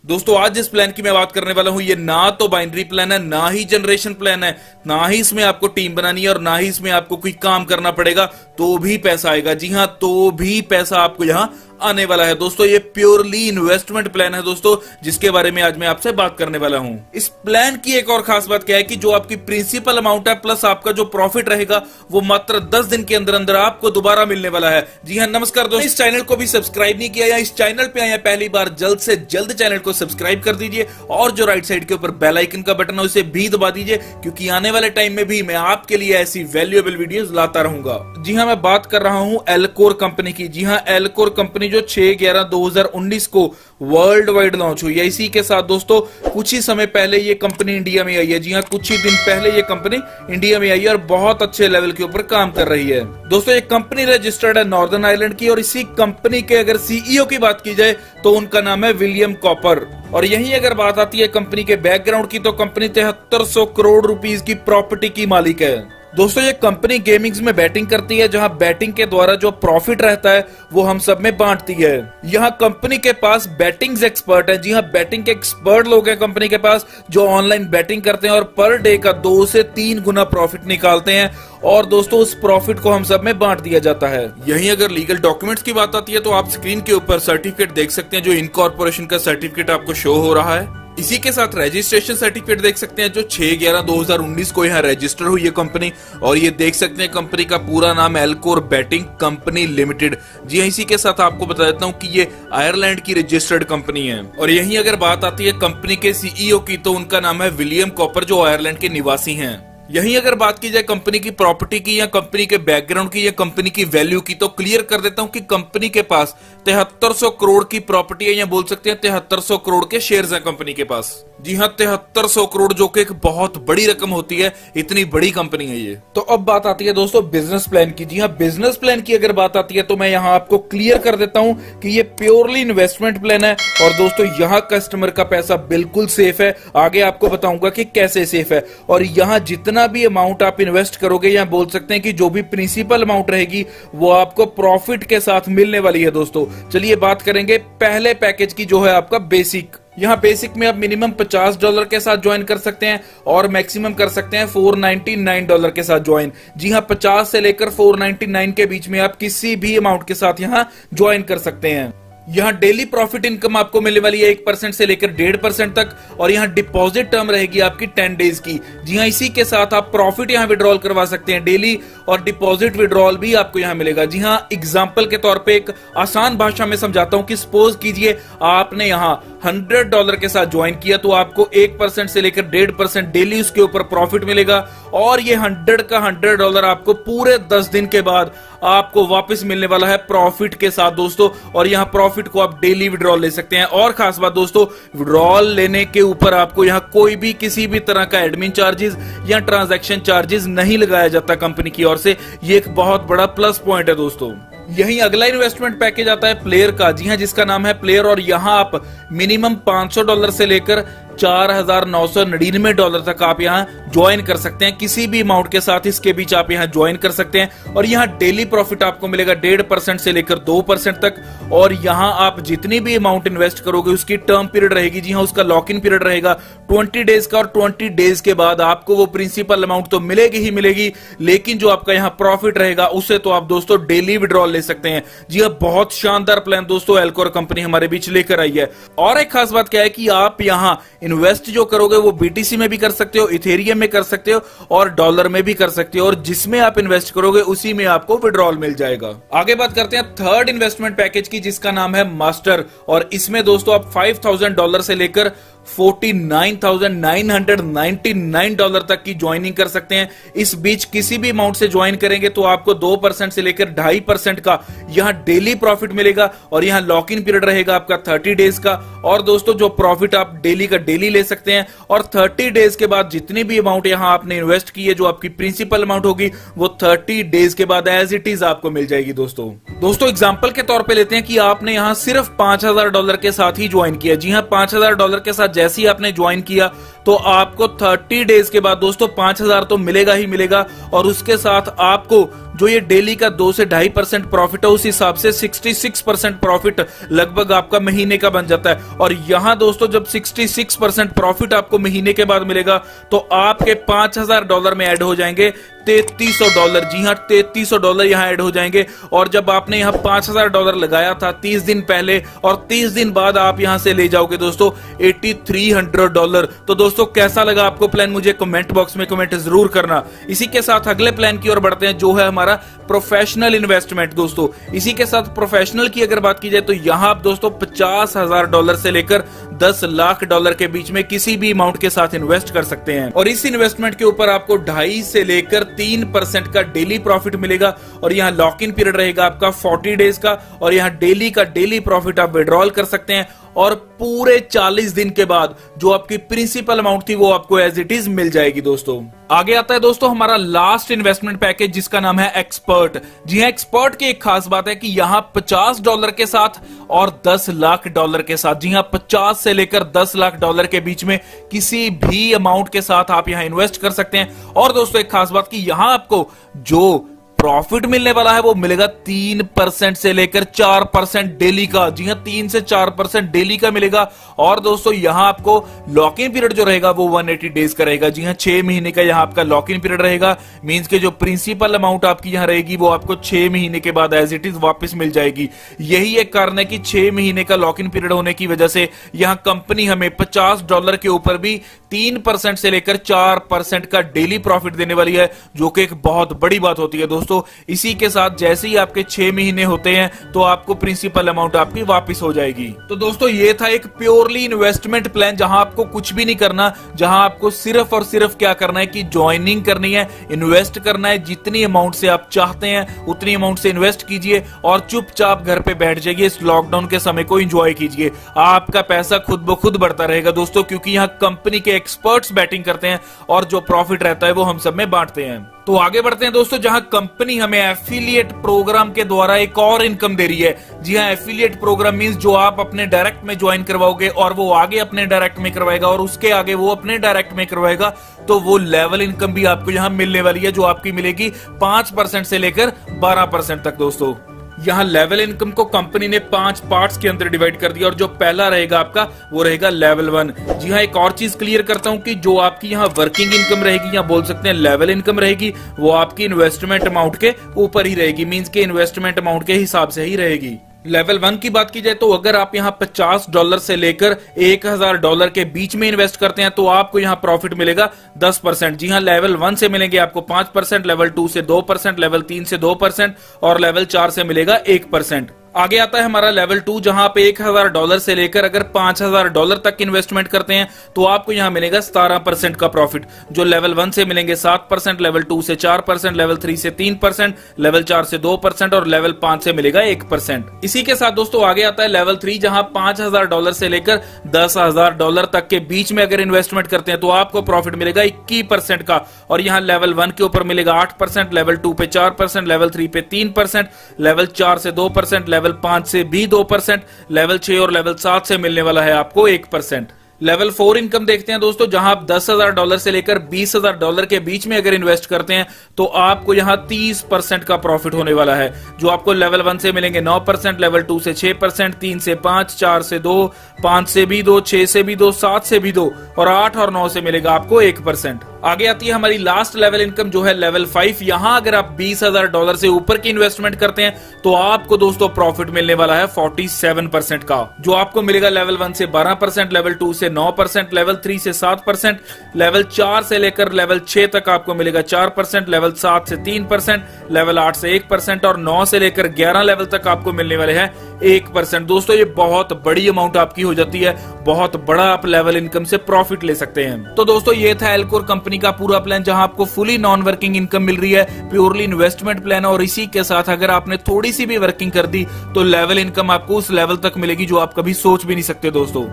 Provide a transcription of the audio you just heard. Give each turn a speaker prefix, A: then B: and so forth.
A: दोस्तों आज जिस प्लान की मैं बात करने वाला हूं ये ना तो बाइनरी प्लान है, ना ही जनरेशन प्लान है, ना ही इसमें आपको टीम बनानी है और ना ही इसमें आपको कोई काम करना पड़ेगा तो भी पैसा आएगा। जी हां, तो भी पैसा आपको यहां आने वाला है। दोस्तों ये प्योरली इन्वेस्टमेंट प्लान है दोस्तों, जिसके बारे में आज मैं आपसे बात करने वाला हूं। इस प्लान की एक और खास बात क्या है कि जो आपकी प्रिंसिपल अमाउंट है प्लस आपका जो प्रॉफिट रहेगा वो मात्र 10 दिन के अंदर अंदर आपको दोबारा मिलने वाला है। जी हां, नमस्कार दोस्तों, इस चैनल को भी सब्सक्राइब नहीं किया या इस चैनल पे आया पहली बार, जल्द से जल्द चैनल को सब्सक्राइब कर दीजिए और जो राइट साइड के ऊपर बेल आइकन का बटन है उसे भी दबा दीजिए, क्योंकि आने वाले टाइम में भी मैं आपके लिए ऐसी वैल्यूएबल वीडियोस लाता रहूंगा। जी हां, मैं बात कर रहा हूं एल्कोर कंपनी की। जी हां, एल्कोर कंपनी जो 6/11/2019 को वर्ल्ड वाइड लॉन्च हुई है। इसी के साथ दोस्तों कुछ ही समय पहले ये कंपनी इंडिया में आई है। जी हां, कुछ ही दिन पहले ये कंपनी इंडिया में आई है और बहुत अच्छे लेवल के ऊपर काम कर रही है। दोस्तों ये कंपनी रजिस्टर्ड है नॉर्दर्न आयरलैंड की और इसी कंपनी के अगर सीईओ की बात की जाए तो उनका नाम है विलियम कॉपर। और यही अगर बात आती है कंपनी के बैकग्राउंड की तो कंपनी 7300 करोड़ रुपीस की प्रॉपर्टी की मालिक है। दोस्तों ये कंपनी गेमिंग्स में बैटिंग करती है, जहां बैटिंग के द्वारा जो प्रॉफिट रहता है वो हम सब में बांटती है। यहाँ कंपनी के पास बैटिंग एक्सपर्ट है। जी हाँ, बैटिंग के एक्सपर्ट लोग हैं कंपनी के पास जो ऑनलाइन बैटिंग करते हैं और पर डे का 2 से 3 गुना प्रॉफिट निकालते हैं और दोस्तों उस प्रॉफिट को हम सब में बांट दिया जाता है। यहीं अगर लीगल डॉक्यूमेंट्स की बात आती है तो आप स्क्रीन के ऊपर सर्टिफिकेट देख सकते हैं, जो इनकॉर्पोरेशन का सर्टिफिकेट आपको शो हो रहा है। इसी के साथ रजिस्ट्रेशन सर्टिफिकेट देख सकते हैं जो 6/11/2019 को यहाँ रजिस्टर हुई है कंपनी, और ये देख सकते हैं कंपनी का पूरा नाम एल्कोर बैटिंग कंपनी लिमिटेड। जी हाँ, इसी के साथ आपको बता देता हूँ कि ये आयरलैंड की रजिस्टर्ड कंपनी है। और यहीं अगर बात आती है कंपनी के सीईओ की तो उनका नाम है विलियम कॉपर, जो आयरलैंड के निवासी हैं। यहीं अगर बात की जाए कंपनी की प्रॉपर्टी की या कंपनी के बैकग्राउंड की या कंपनी की वैल्यू की तो क्लियर कर देता हूं कि कंपनी के पास 7300 करोड़ की प्रॉपर्टी है, या बोल सकते हैं 7300 करोड़ के शेयर्स हैं कंपनी के पास। जी हां, 7300 करोड़, जो कि एक बहुत बड़ी रकम होती है, इतनी बड़ी कंपनी है ये। तो अब बात आती है दोस्तों बिजनेस प्लान की। जी हां, बिजनेस प्लान की अगर बात आती है तो मैं यहाँ आपको क्लियर कर देता हूं कि ये प्योरली इन्वेस्टमेंट प्लान है और दोस्तों यहाँ कस्टमर का पैसा बिल्कुल सेफ है। आगे आपको बताऊंगा कि कैसे सेफ है। और यहाँ जितना भी अमाउंट आप इन्वेस्ट करोगे या बोल सकते हैं कि जो भी प्रिंसिपल अमाउंट रहेगी वो आपको प्रॉफिट के साथ मिलने वाली है। दोस्तों चलिए बात करेंगे पहले पैकेज की, जो है आपका बेसिक। यहाँ बेसिक में आप मिनिमम $50 के साथ ज्वाइन कर सकते हैं और मैक्सिमम कर सकते हैं $499 के साथ ज्वाइन। जी हाँ, 50 से लेकर 499 के बीच में आप किसी भी अमाउंट के साथ यहाँ ज्वाइन कर सकते हैं। यहाँ डेली प्रॉफिट इनकम आपको मिलने वाली है 1% से लेकर 1.5% तक, और यहाँ डिपॉजिट टर्म रहेगी आपकी 10 डेज की। जी हाँ, इसी के साथ आप प्रॉफिट यहाँ विड्रॉल करवा सकते हैं डेली, और डिपॉजिट विड्रॉल भी आपको यहाँ मिलेगा। जी हाँ, एग्जाम्पल के तौर पे एक आसान भाषा में समझाता हूँ कि सपोज कीजिए आपने यहाँ $100 के साथ ज्वाइन किया तो आपको 1% से लेकर 1.5% डेली उसके ऊपर प्रॉफिट मिलेगा, और ये 100 का $100 आपको पूरे 10 दिन के बाद आपको वापस मिलने वाला है प्रॉफिट के साथ दोस्तों। और यहाँ प्रॉफिट को आप डेली विड्रॉल ले सकते हैं। और खास बात दोस्तों, विड्रॉल लेने के ऊपर आपको यहाँ कोई भी किसी भी तरह का एडमिन चार्जेस या ट्रांजैक्शन चार्जेस नहीं लगाया जाता कंपनी की ओर से। ये एक बहुत बड़ा प्लस पॉइंट है दोस्तों। यही अगला इन्वेस्टमेंट पैकेज आता है प्लेयर का। जी हाँ, जिसका नाम है प्लेयर, और यहाँ आप मिनिमम $500 से लेकर $4999 तक आप यहाँ ज्वाइन कर सकते हैं। किसी भी अमाउंट के साथ इसके बीच आप यहाँ ज्वाइन कर सकते हैं, और यहाँ डेली प्रॉफिट आपको मिलेगा 1.5% से लेकर 2% तक। और यहाँ आप जितनी भी अमाउंट इन्वेस्ट करोगे उसकी टर्म पीरियड रहेगी। जी हाँ, उसका लॉक इन पीरियड रहेगा 20 डेज का, और 20 डेज के बाद आपको वो प्रिंसिपल अमाउंट तो मिलेगी ही मिलेगी, लेकिन जो आपका यहाँ प्रॉफिट रहेगा उसे तो आप दोस्तों डेली विड्रॉल ले सकते हैं। जी हाँ, बहुत शानदार प्लान दोस्तों एल्कोर कंपनी हमारे बीच लेकर आई है। और एक खास बात क्या है कि आप यहाँ इन्वेस्ट जो करोगे वो बीटीसी में भी कर सकते हो, इथेरियम में कर सकते हो, और डॉलर में भी कर सकते हो, और जिसमें आप इन्वेस्ट करोगे उसी में आपको विड्रॉल मिल जाएगा। आगे बात करते हैं थर्ड इन्वेस्टमेंट पैकेज की, जिसका नाम है मास्टर। और इसमें दोस्तों आप $5000 से लेकर $49,999 तक की ज्वाइनिंग कर सकते हैं। इस बीच किसी भी अमाउंट से ज्वाइन करेंगे तो आपको 2% से लेकर 2.5% का यहाँ डेली प्रॉफिट मिलेगा, और यहाँ लॉक इन पीरियड रहेगा आपका 30 डेज का। और दोस्तों जो प्रॉफिट आप डेली का डेली ले सकते हैं, और 30 डेज के बाद जितनी भी अमाउंट यहाँ आपने इन्वेस्ट की है, जो आपकी प्रिंसिपल अमाउंट होगी, वो 30 डेज के बाद एज इट इज आपको मिल जाएगी। दोस्तों एग्जाम्पल के तौर पे लेते हैं कि आपने यहाँ सिर्फ $5000 के साथ ही ज्वाइन किया। जी हाँ, $5000 के साथ जैसे ही आपने ज्वाइन किया तो आपको 30 डेज के बाद दोस्तों 5,000 तो मिलेगा ही मिलेगा, और उसके साथ आपको जो ये डेली का 2 से 2.5% प्रॉफिट है, उस हिसाब से 66% प्रॉफिट लगभग आपका महीने का बन जाता है। और यहां दोस्तों जब 66% प्रॉफिट आपको महीने के बाद मिलेगा तो आपके $5,000 में ऐड हो जाएंगे $3,300। जी हाँ, $3,300 यहां ऐड हो जाएंगे। और जब आपने यहां $5,000 लगाया था 30 दिन पहले, और 30 दिन बाद आप यहां से ले जाओगे दोस्तों $8,300। तो दोस्तों कैसा लगा आपको प्लान, मुझे कमेंट बॉक्स में कमेंट जरूर करना। इसी के साथ अगले प्लान की ओर बढ़ते हैं, जो है हमारा प्रोफेशनल इन्वेस्टमेंट। दोस्तों इसी के साथ प्रोफेशनल की अगर बात की जाए तो यहां आप दोस्तों $50,000 से लेकर $10 लाख के बीच में किसी भी अमाउंट के साथ इन्वेस्ट कर सकते हैं। और इस इन्वेस्टमेंट के ऊपर आपको 2.5 से लेकर 3% का डेली प्रॉफिट मिलेगा। और यहाँ लॉक इन पीरियड रहेगा आपका 40 डेज का, और यहाँ डेली का डेली प्रॉफिट आप विड्रॉल कर सकते हैं। और पूरे 40 दिन के बाद जो आपकी प्रिंसिपल अमाउंट थी वो आपको एज इट इज मिल जाएगी। दोस्तों आगे आता है दोस्तों हमारा लास्ट इन्वेस्टमेंट पैकेज, जिसका नाम है एक्सपर्ट। जी हाँ, एक्सपर्ट की एक खास बात है कि यहाँ $50 के साथ और $10 लाख के साथ, जी हाँ 50 से लेकर $10 लाख के बीच में किसी भी अमाउंट के साथ आप यहाँ इन्वेस्ट कर सकते हैं। और दोस्तों एक खास बात कि यहाँ आपको जो प्रॉफिट मिलने वाला है वो मिलेगा 3% से लेकर 4% डेली का। जी हाँ, 3 से 4% डेली का मिलेगा। और दोस्तों यहां आपको लॉक इन पीरियड जो रहेगा वो 180 डेज का रहेगा। जी हाँ, 6 महीने का यहां आपका लॉक इन पीरियड रहेगा। मींस के जो प्रिंसिपल अमाउंट आपकी यहां रहेगी वो आपको 6 महीने के बाद एज इट इज वापस मिल जाएगी। यही एक कारण है कि 6 महीने का लॉक इन पीरियड होने की वजह से यहां कंपनी हमें $50 के ऊपर भी 3% से लेकर 4% का डेली प्रॉफिट देने वाली है, जो कि एक बहुत बड़ी बात होती है। दोस्तों इसी के साथ जैसे ही आपके 6 महीने होते हैं तो आपको प्रिंसिपल अमाउंट आपकी वापस हो जाएगी। तो दोस्तों ये था एक प्योरली इन्वेस्टमेंट प्लान, जहां आपको कुछ भी नहीं करना, जहां आपको सिर्फ और सिर्फ क्या करना है कि ज्वाइनिंग करनी है, इन्वेस्ट करना है। जितनी अमाउंट से आप चाहते हैं उतनी अमाउंट से इन्वेस्ट कीजिए और चुपचाप घर पे बैठ जाइए। इस लॉकडाउन के समय को एंजॉय कीजिए। आपका पैसा खुद ब खुद बढ़ता रहेगा दोस्तों, क्योंकि यहाँ कंपनी के एक्सपर्ट्स बैटिंग करते हैं और जो प्रॉफिट रहता है वो हम सब में बांटते हैं। तो आगे बढ़ते हैं दोस्तों, जहां कंपनी हमें एफिलिएट प्रोग्राम के द्वारा एक और इनकम दे रही है। जी हां, एफिलिएट प्रोग्राम मींस जो आप अपने डायरेक्ट में ज्वाइन करवाओगे और वो आगे अपने डायरेक्ट में करवाएगा और उसके आगे वो अपने डायरेक्ट में करवाएगा, तो वो लेवल इनकम भी आपको यहां मिलने वाली है, जो आपकी मिलेगी 5% से लेकर 12% तक। दोस्तों यहाँ लेवल इनकम को कंपनी ने 5 पार्ट्स के अंदर डिवाइड कर दिया, और जो पहला रहेगा आपका वो रहेगा लेवल 1। जी हाँ, एक और चीज क्लियर करता हूं कि जो आपकी यहाँ वर्किंग इनकम रहेगी, या बोल सकते हैं लेवल इनकम रहेगी, वो आपकी इन्वेस्टमेंट अमाउंट के ऊपर ही रहेगी। मींस के इन्वेस्टमेंट अमाउंट के हिसाब से ही रहेगी। लेवल 1 की बात की जाए तो अगर आप यहाँ $50 से लेकर $1,000 के बीच में इन्वेस्ट करते हैं तो आपको यहाँ प्रॉफिट मिलेगा 10%। जी हाँ, लेवल 1 से मिलेंगे आपको 5%, लेवल 2 से 2%, लेवल 3 से 2% और लेवल 4 से मिलेगा 1%। आगे आता है हमारा लेवल 2, जहां आप $1,000 से लेकर अगर $5,000 तक इन्वेस्टमेंट करते हैं तो आपको यहां मिलेगा 17% का प्रॉफिट। जो लेवल 1 से मिलेंगे 7%, लेवल 2 से 4%, लेवल 3 से 3%, लेवल 4 से 2% और लेवल 5 से मिलेगा 1%। इसी के साथ दोस्तों आगे आता है लेवल 3, जहां $5,000 से लेकर $10,000 तक के बीच में अगर इन्वेस्टमेंट करते हैं तो आपको प्रॉफिट मिलेगा 21% का। और यहाँ लेवल 1 के ऊपर मिलेगा 8%, लेवल 2 पे 4%, लेवल 3 पे 3%, लेवल 4 से 2%, लेवल 5 से भी 2%, लेवल 6 और लेवल 7 से मिलने वाला है आपको 1%। लेवल 4 इनकम देखते हैं दोस्तों, जहां आप $10,000 से लेकर $20,000 के बीच में अगर इन्वेस्ट करते हैं तो आपको यहां 30% का प्रॉफिट होने वाला है। जो आपको लेवल 1 से मिलेंगे 9%, लेवल 2 से 6%, 3 से 5, 4 से 2, 5 से भी 2, 6 से भी 2, 7 से भी 2 और 8 और 9 से मिलेगा आपको 1%। आगे आती है हमारी लास्ट लेवल इनकम, जो है लेवल 5। यहां अगर आप $20,000 से ऊपर की इन्वेस्टमेंट करते हैं तो आपको दोस्तों प्रॉफिट मिलने वाला है 47% का। जो आपको मिलेगा लेवल 1 से 12%, लेवल 2 से 9%, लेवल 3 से 7%, लेवल 4 से लेकर लेवल 6 तक आपको मिलेगा 4%, लेवल 7 से 3%, लेवल 8 से 1% और 9 से लेकर 11 लेवल तक आपको मिलने वाले हैं 1%। दोस्तों ये बहुत बड़ी अमाउंट आपकी हो जाती है, बहुत बड़ा आप लेवल इनकम से प्रॉफिट ले सकते हैं। तो दोस्तों ये था एल्कोर कंपनी का पूरा प्लान, जहां आपको फुली नॉन वर्किंग इनकम मिल रही है, प्योरली इन्वेस्टमेंट प्लान है। और इसी के साथ अगर आपने थोड़ी सी भी वर्किंग कर दी तो लेवल इनकम आपको उस लेवल तक मिलेगी जो आप कभी सोच भी नहीं सकते दोस्तों।